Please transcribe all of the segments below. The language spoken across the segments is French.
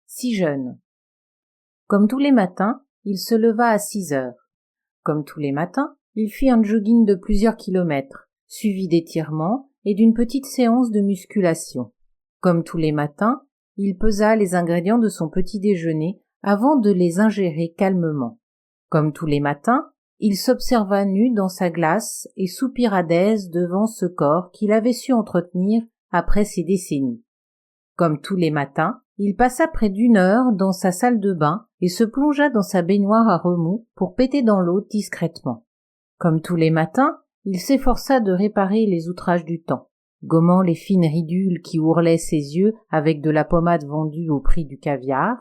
Si jeune. Comme tous les matins, il se leva à 6 heures. Comme tous les matins, il fit un jogging de plusieurs kilomètres, suivi d'étirements et d'une petite séance de musculation. Comme tous les matins, il pesa les ingrédients de son petit déjeuner avant de les ingérer calmement. Comme tous les matins, il s'observa nu dans sa glace et soupira d'aise devant ce corps qu'il avait su entretenir après ces décennies. Comme tous les matins, il passa près d'1 heure dans sa salle de bain et se plongea dans sa baignoire à remous pour péter dans l'eau discrètement. Comme tous les matins, il s'efforça de réparer les outrages du temps, gommant les fines ridules qui ourlaient ses yeux avec de la pommade vendue au prix du caviar,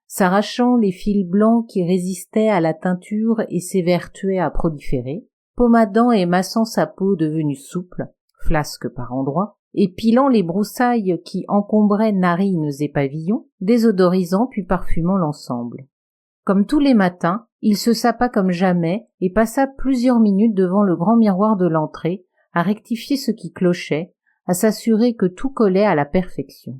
s'arrachant les fils blancs qui résistaient à la teinture et s'évertuaient à proliférer, pommadant et massant sa peau devenue souple, flasque par endroits, et pilant les broussailles qui encombraient narines et pavillons, désodorisant puis parfumant l'ensemble. Comme tous les matins, il se sapa comme jamais et passa plusieurs minutes devant le grand miroir de l'entrée, à rectifier ce qui clochait, à s'assurer que tout collait à la perfection.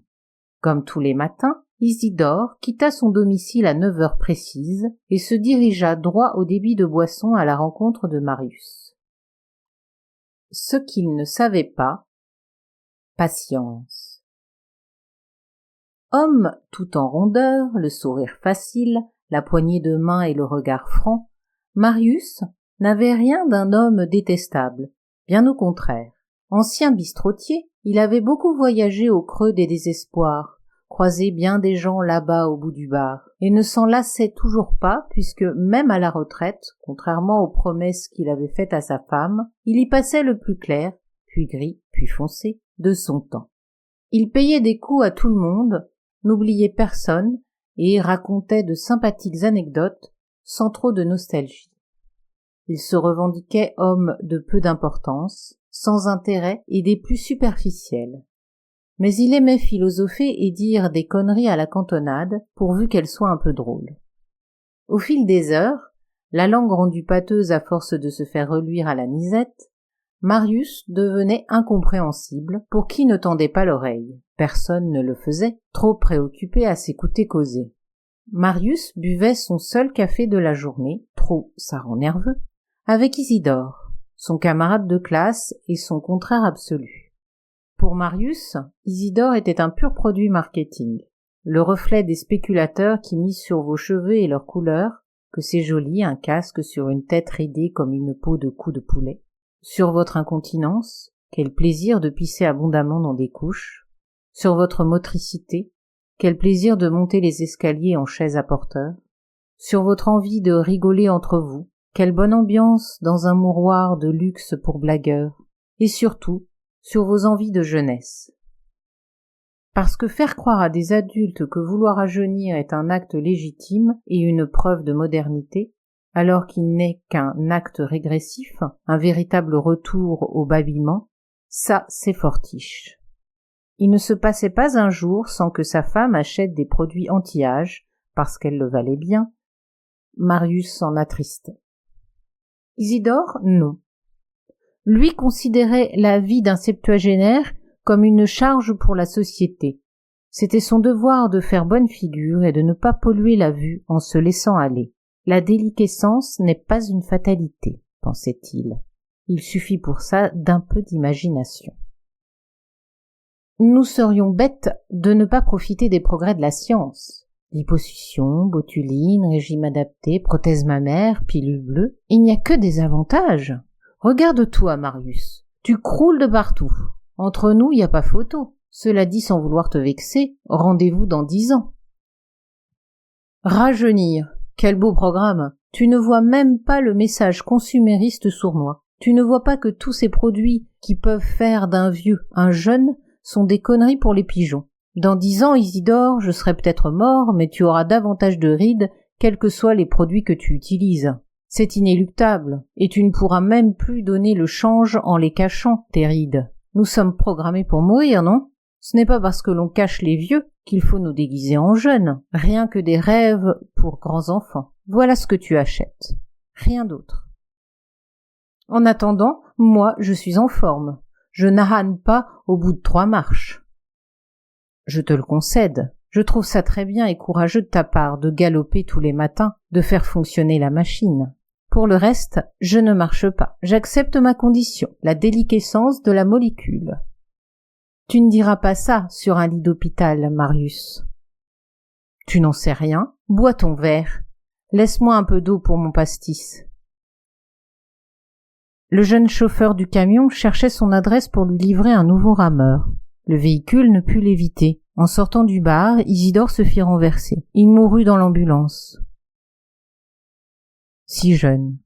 Comme tous les matins, Isidore quitta son domicile à 9 heures précises et se dirigea droit au débit de boisson à la rencontre de Marius. Ce qu'il ne savait pas, patience. Homme tout en rondeur, le sourire facile, la poignée de main et le regard franc, Marius n'avait rien d'un homme détestable, bien au contraire. Ancien bistrotier, il avait beaucoup voyagé au creux des désespoirs, croisé bien des gens là-bas au bout du bar, et ne s'en lassait toujours pas puisque, même à la retraite, contrairement aux promesses qu'il avait faites à sa femme, il y passait le plus clair, puis gris, puis foncé, de son temps. Il payait des coups à tout le monde, n'oubliait personne et racontait de sympathiques anecdotes sans trop de nostalgie. Il se revendiquait homme de peu d'importance, sans intérêt et des plus superficiels. Mais il aimait philosopher et dire des conneries à la cantonade, pourvu qu'elles soient un peu drôles. Au fil des heures, la langue rendue pâteuse à force de se faire reluire à la nisette, Marius devenait incompréhensible pour qui ne tendait pas l'oreille. Personne ne le faisait, trop préoccupé à s'écouter causer. Marius buvait son seul café de la journée, trop ça rend nerveux, avec Isidore, son camarade de classe et son contraire absolu. Pour Marius, Isidore était un pur produit marketing, le reflet des spéculateurs qui misent sur vos cheveux et leurs couleurs, que c'est joli un casque sur une tête ridée comme une peau de cou de poulet, sur votre incontinence, quel plaisir de pisser abondamment dans des couches, sur votre motricité, quel plaisir de monter les escaliers en chaise à porteur, sur votre envie de rigoler entre vous, quelle bonne ambiance dans un mouroir de luxe pour blagueurs, et surtout, sur vos envies de jeunesse. Parce que faire croire à des adultes que vouloir rajeunir est un acte légitime et une preuve de modernité, alors qu'il n'est qu'un acte régressif, un véritable retour au babillement, ça c'est fortiche. Il ne se passait pas un jour sans que sa femme achète des produits anti-âge, parce qu'elle le valait bien. Marius s'en attristait. Isidore, non. Lui considérait la vie d'un septuagénaire comme une charge pour la société. C'était son devoir de faire bonne figure et de ne pas polluer la vue en se laissant aller. La déliquescence n'est pas une fatalité, pensait-il. Il suffit pour ça d'un peu d'imagination. Nous serions bêtes de ne pas profiter des progrès de la science. Liposuction, botuline, régime adapté, prothèse mammaire, pilule bleue, il n'y a que des avantages. Regarde-toi, Marius, tu croules de partout. Entre nous, il n'y a pas photo. Cela dit sans vouloir te vexer, rendez-vous dans 10 ans. Rajeunir, quel beau programme. Tu ne vois même pas le message consumériste sournois. Tu ne vois pas que tous ces produits qui peuvent faire d'un vieux un jeune sont des conneries pour les pigeons. Dans 10 ans, Isidore, je serai peut-être mort, mais tu auras davantage de rides, quels que soient les produits que tu utilises. C'est inéluctable, et tu ne pourras même plus donner le change en les cachant, tes rides. Nous sommes programmés pour mourir, non? Ce n'est pas parce que l'on cache les vieux qu'il faut nous déguiser en jeunes, rien que des rêves pour grands enfants. Voilà ce que tu achètes. Rien d'autre. En attendant, moi, je suis en forme. Je n'arrane pas au bout de 3 marches. Je te le concède, Je trouve ça très bien et courageux de ta part de galoper tous les matins, de faire fonctionner la machine. Pour le reste, je ne marche pas. J'accepte ma condition, la déliquescence de la molécule. Tu ne diras pas ça sur un lit d'hôpital, Marius. Tu n'en sais rien. Bois ton verre. Laisse-moi un peu d'eau pour mon pastis. Le jeune chauffeur du camion cherchait son adresse pour lui livrer un nouveau rameur. Le véhicule ne put l'éviter. En sortant du bar, Isidore se fit renverser. Il mourut dans l'ambulance. Si jeune.